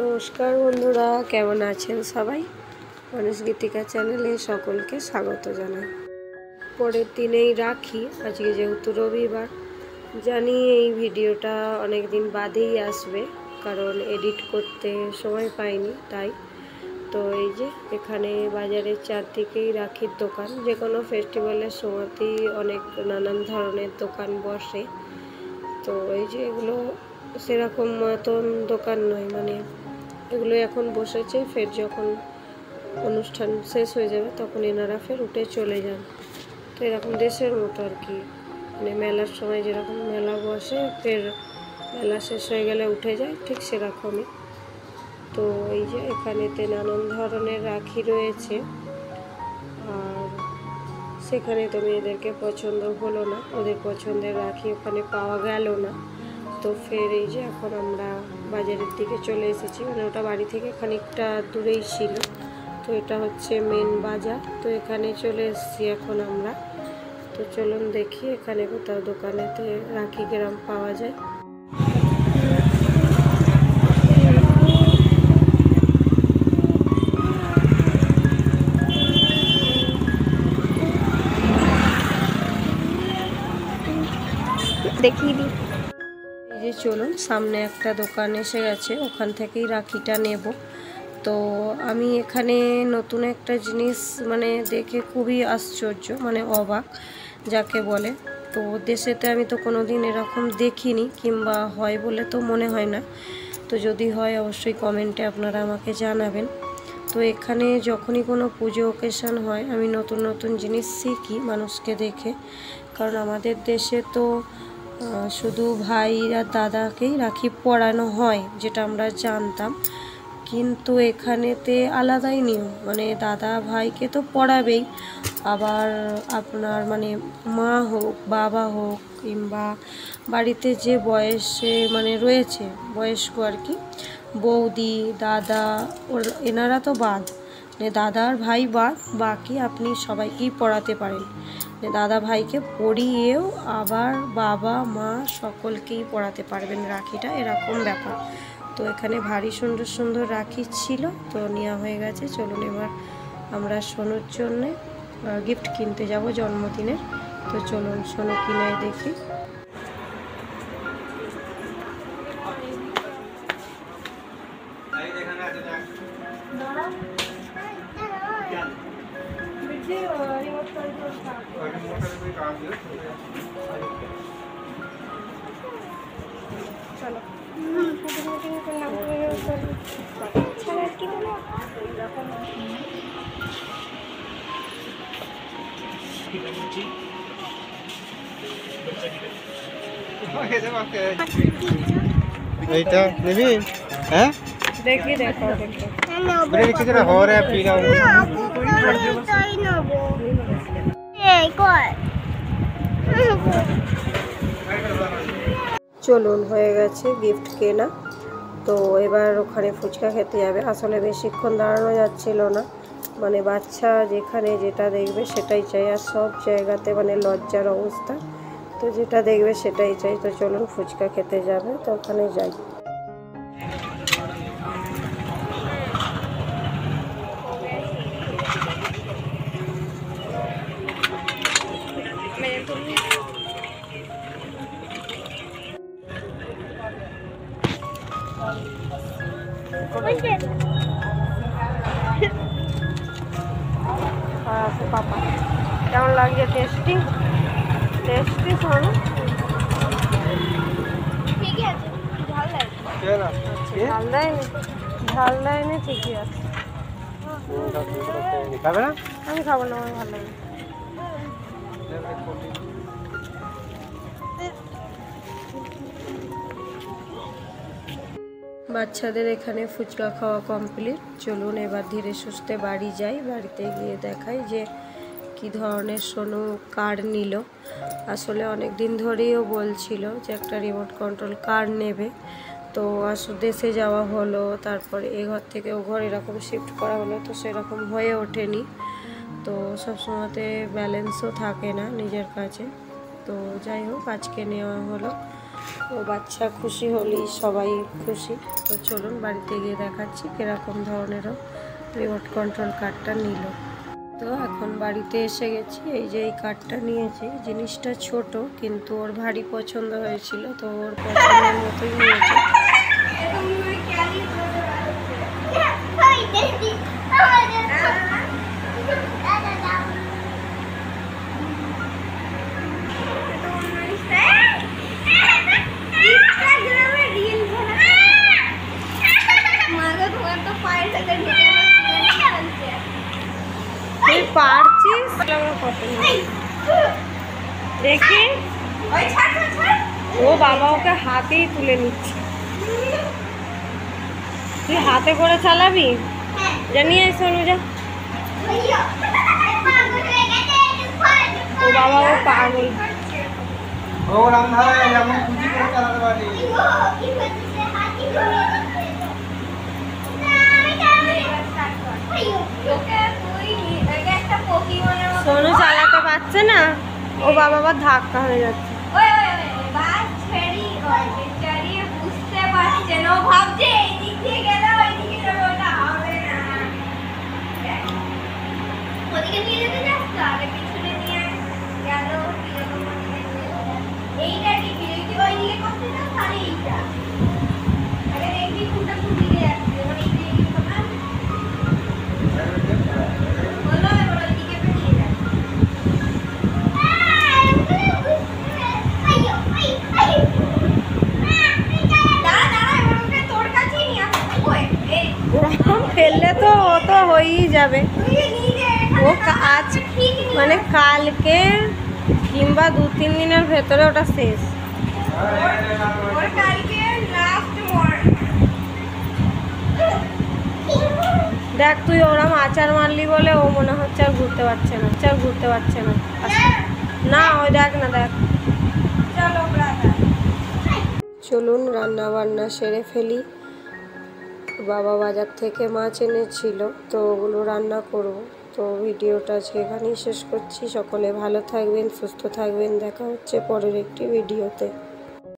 নমস্কার বন্ধুরা, কেমন আছেন সবাই? মানুষ গীতিকা চ্যানেলে সকলকে স্বাগত জানাই। পরের দিনেই রাখি, আজকে যেহেতু রবিবার, জানি এই ভিডিওটা অনেক দিন বাদেই আসবে, কারণ এডিট করতে সময় পাইনি তাই। তো এই যে এখানে বাজারের চারদিকেই রাখির দোকান, যে কোনো ফেস্টিভ্যালের সময়তেই অনেক নানান ধরনের দোকান বসে। তো এই যে এগুলো সেরকম মতন দোকান নয়, মানে এগুলো এখন বসেছে, ফের যখন অনুষ্ঠান শেষ হয়ে যাবে তখন এনারা ফের উঠে চলে যান। তো এরকম দেশের মতো আর কি, মানে মেলার সময় যেরকম মেলা বসে ফের মেলা শেষ হয়ে গেলে উঠে যায়, ঠিক সেরকমই। তো এই যে এখানেতে নানান ধরনের রাখি রয়েছে, আর সেখানে তো মেয়েদেরকে পছন্দ হলো না, ওদের পছন্দের রাখি ওখানে পাওয়া গেল না। তো ফের এই যে এখন আমরা বাজারের দিকে চলে এসেছি, মানে ওটা বাড়ি থেকে খানিকটা দূরেই ছিল। তো এটা হচ্ছে মেন বাজার, তো এখানে চলে এসেছি এখন আমরা। তো চলুন দেখি এখানে কোথাও দোকানেতে রাখি গ্রাম পাওয়া যায়। দেখিয়ে দিই। এই যে চলুন, সামনে একটা দোকান এসে গেছে, ওখান থেকেই রাখিটা নেব। তো আমি এখানে নতুন একটা জিনিস মানে দেখে খুবই আশ্চর্য, মানে অবাক যাকে বলে। তো দেশেতে আমি তো কোনো দিন এরকম দেখিনি, কিংবা হয় বলে তো মনে হয় না। তো যদি হয় অবশ্যই কমেন্টে আপনারা আমাকে জানাবেন। তো এখানে যখনই কোনো পুজো অকেশন হয়, আমি নতুন নতুন জিনিস শিখি মানুষকে দেখে। কারণ আমাদের দেশে তো শুধু ভাই আর দাদাকেই রাখি পরানো হয়, যেটা আমরা জানতাম। কিন্তু এখানেতে আলাদাই নিয়ম, মানে দাদা ভাইকে তো পড়াবেই, আবার আপনার মানে মা হোক, বাবা হোক, কিংবা বাড়িতে যে বয়সে মানে রয়েছে বয়স্ক আর কি, বৌদি, দাদা, এনারা তো বাদ, মানে দাদা আর ভাই বাদ, বাকি আপনি সবাইকেই পড়াতে পারেন। দাদা ভাইকে পড়িয়েও আবার বাবা মা সকলকেই পড়াতে পারবেন রাখিটা, এরকম ব্যাপার। তো এখানে ভারী সুন্দর সুন্দর রাখি ছিল, তো নেওয়া হয়ে গেছে। চলুন এবার আমরা সোনুর জন্যে গিফট কিনতে যাব জন্মদিনের। তো চলুন সোনু কিনে দেখি। চলো এইটা নেবি? হ্যাঁ দেখি, দেখো দেখো। ব্রেক কিছু না হরে আপনি না চলুন হয়ে গেছে গিফট কেনা। তো এবার ওখানে ফুচকা খেতে যাবে। আসলে বেশিক্ষণ দাঁড়ানো যাচ্ছিল না, মানে বাচ্চা যেখানে যেটা দেখবে সেটাই চাই, আর সব জায়গাতে মানে লজ্জার অবস্থা। তো যেটা দেখবে সেটাই চাই। তো চলুন ফুচকা খেতে যাবে, তো ওখানে যাই। পাপা কেমন লাগছে? টেস্টি টেস্টি শোনো, ঠিকই আছে, ঝাল লাগে। ঝাল দেয়নি, ঝাল দেয়নি, ঠিকই আছে। খাবে না? আমি খাবো না, আমার ভালো লাগে। বাচ্চাদের এখানে ফুচকা খাওয়া কমপ্লিট। চলুন এবার ধীরে সুস্থে বাড়ি যাই। বাড়িতে গিয়ে দেখাই যে কি ধরনের সোনু কার নিল। আসলে অনেক দিন ধরেই ও বলছিল যে একটা রিমোট কন্ট্রোল কার নেবে। তো দেশে যাওয়া হলো, তারপরে এ ঘর থেকে ও ঘর এরকম শিফট করা হলো, তো সেরকম হয়ে ওঠেনি। তো সবসময়তে ব্যালেন্সও থাকে না নিজের কাছে। তো যাই হোক, আজকে নেওয়া হলো। ও বাচ্চা খুশি হলেই সবাই খুশি। তো চলুন বাড়িতে গিয়ে দেখাচ্ছি কীরকম ধরনেরও রিমোট কন্ট্রোল কারটা নিল। তো এখন বাড়িতে এসে গেছি। এই যে এই কারটা নিয়েছি, জিনিসটা ছোট কিন্তু ওর ভারী পছন্দ হয়েছিল, তো ওর পছন্দের মতোই নিয়েছে। তুই পারছিস? দেখি ও বাবা ওকে হাতেই তুলে নিচ্ছে। তুই হাতে করে চালাবি? জানিয়ে শোনো যা। ও বাবা ও পাগল। ও রামধারে যেমন খুশি করে চালাতে পারি। সোনু চালাতে পারছে না, ও বাবা আবার ধাক্কা হয়ে যাচ্ছে। ফেললে তো ও তো হয়েই যাবে। ও আজ মানে কালকে কিংবা 2-3 দিনের ভেতরে ওটা শেষ। দেখ তুই ওরম আচার মারলি বলে ও মনে হচ্ছে আর ঘুরতে পারছে না, না ওই দেখ না দেখ। চলুন রান্না বান্না সেরে ফেলি। বাবা বাজার থেকে মাছ এনেছিল, তো ওগুলো রান্না করব। তো ভিডিওটা আজকে এখানেই শেষ করছি। সকলে ভালো থাকবেন, সুস্থ থাকবেন। দেখা হচ্ছে পরের একটি ভিডিওতে।